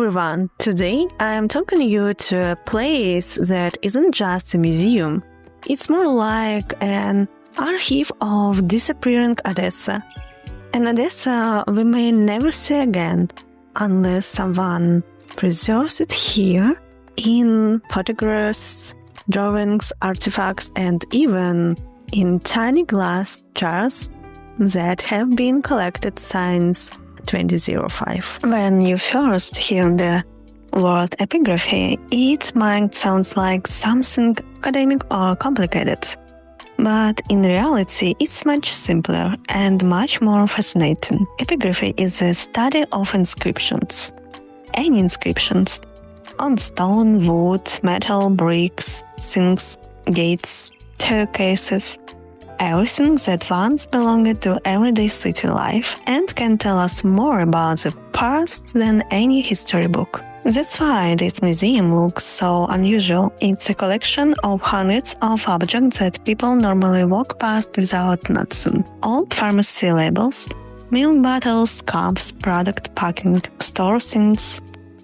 everyone! Today I am taking you to a place that isn't just a museum. It's more like an archive of disappearing Odesa. An Odesa we may never see again unless someone preserves it here in photographs, drawings, artifacts, and even in tiny glass jars that have been collected since 2005. When you first hear the word epigraphy, it might sound like something academic or complicated. But in reality, it's much simpler and much more fascinating. Epigraphy is a study of inscriptions. Any inscriptions on stone, wood, metal, bricks, sinks, gates, staircases, everything that once belonged to everyday city life and can tell us more about the past than any history book. That's why this museum looks so unusual. It's a collection of hundreds of objects that people normally walk past without noticing. Old pharmacy labels, milk bottles, cups, product packing, store sinks,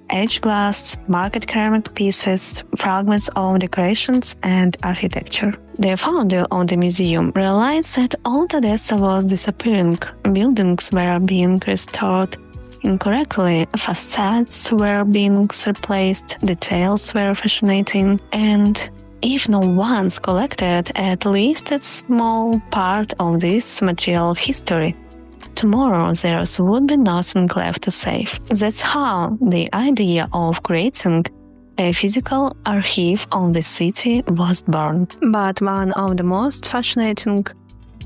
edge glass, market ceramic pieces, fragments of decorations and architecture. The founder of the museum realized that old Odesa was disappearing. Buildings were being restored incorrectly, facades were being replaced, details were fascinating, and if no one's collected at least a small part of this material history, tomorrow there would be nothing left to save. That's how the idea of creating a physical archive of the city was born. But one of the most fascinating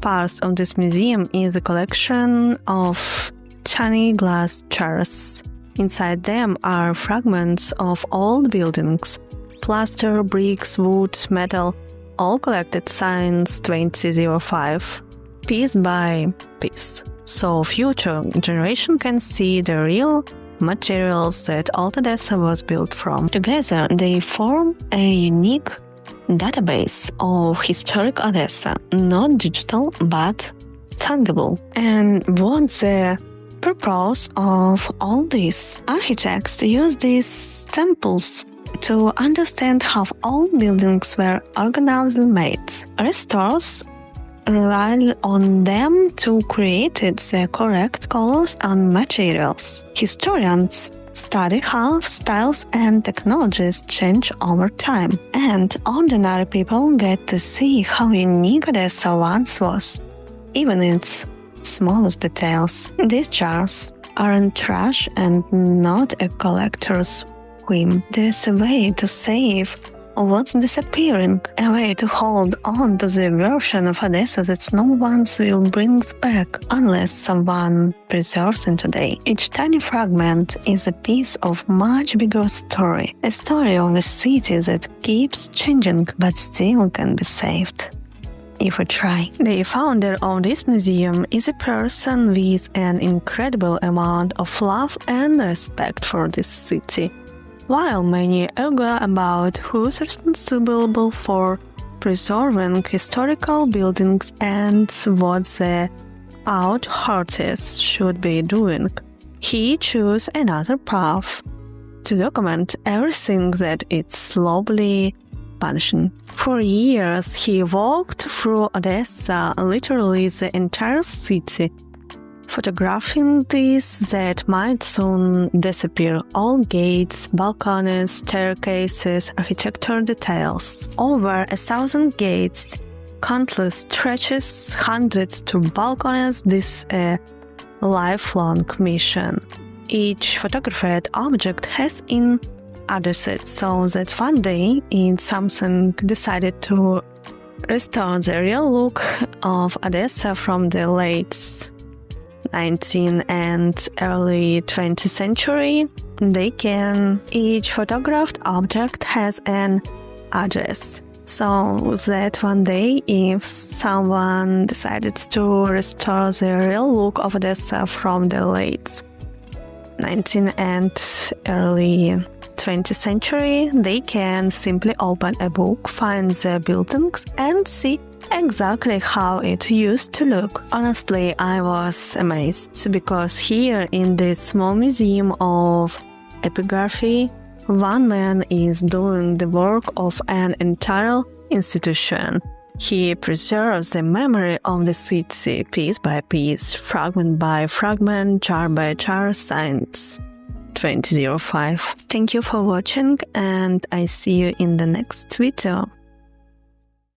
parts of this museum is the collection of tiny glass jars. Inside them are fragments of old buildings, plaster, bricks, wood, metal, all collected since 2005, piece by piece. So future generation can see the real materials that old Odesa was built from. Together, they form a unique database of historic Odesa, not digital but tangible. And what's the purpose of all this? Architects use these samples to understand how old buildings were organically made. Restorers rely on them to create the correct colors and materials. Historians study how styles and technologies change over time, and ordinary people get to see how unique Odesa once was, even in its smallest details. These jars aren't trash and not a collector's whim. There's a way to save what's disappearing, a way to hold on to the version of Odesa that no one will bring back unless someone preserves it today. Each tiny fragment is a piece of much bigger story, a story of a city that keeps changing but still can be saved if we try. The founder of this museum is a person with an incredible amount of love and respect for this city. While many argue about who's responsible for preserving historical buildings and what the authorities should be doing, he chose another path to document everything that is slowly vanishing. For years, he walked through Odesa, literally the entire city, photographing things that might soon disappear. All gates, balconies, staircases, architectural details. Over 1,000 gates, countless stretches, hundreds to balconies. This is a lifelong mission. Each photographed object has an address, so that one day it's something decided to restore the real look of Odesa from the late 19th and early 20th century, each photographed object has an address. So that one day, if someone decided to restore the real look of Odesa from the late 19th and early 20th century, they can simply open a book, find the buildings, and see exactly how it used to look. Honestly, I was amazed because here in this small museum of epigraphy, one man is doing the work of an entire institution. He preserves the memory of the city piece by piece, fragment by fragment, chart by chart, since 2005. Thank you for watching, and I see you in the next video.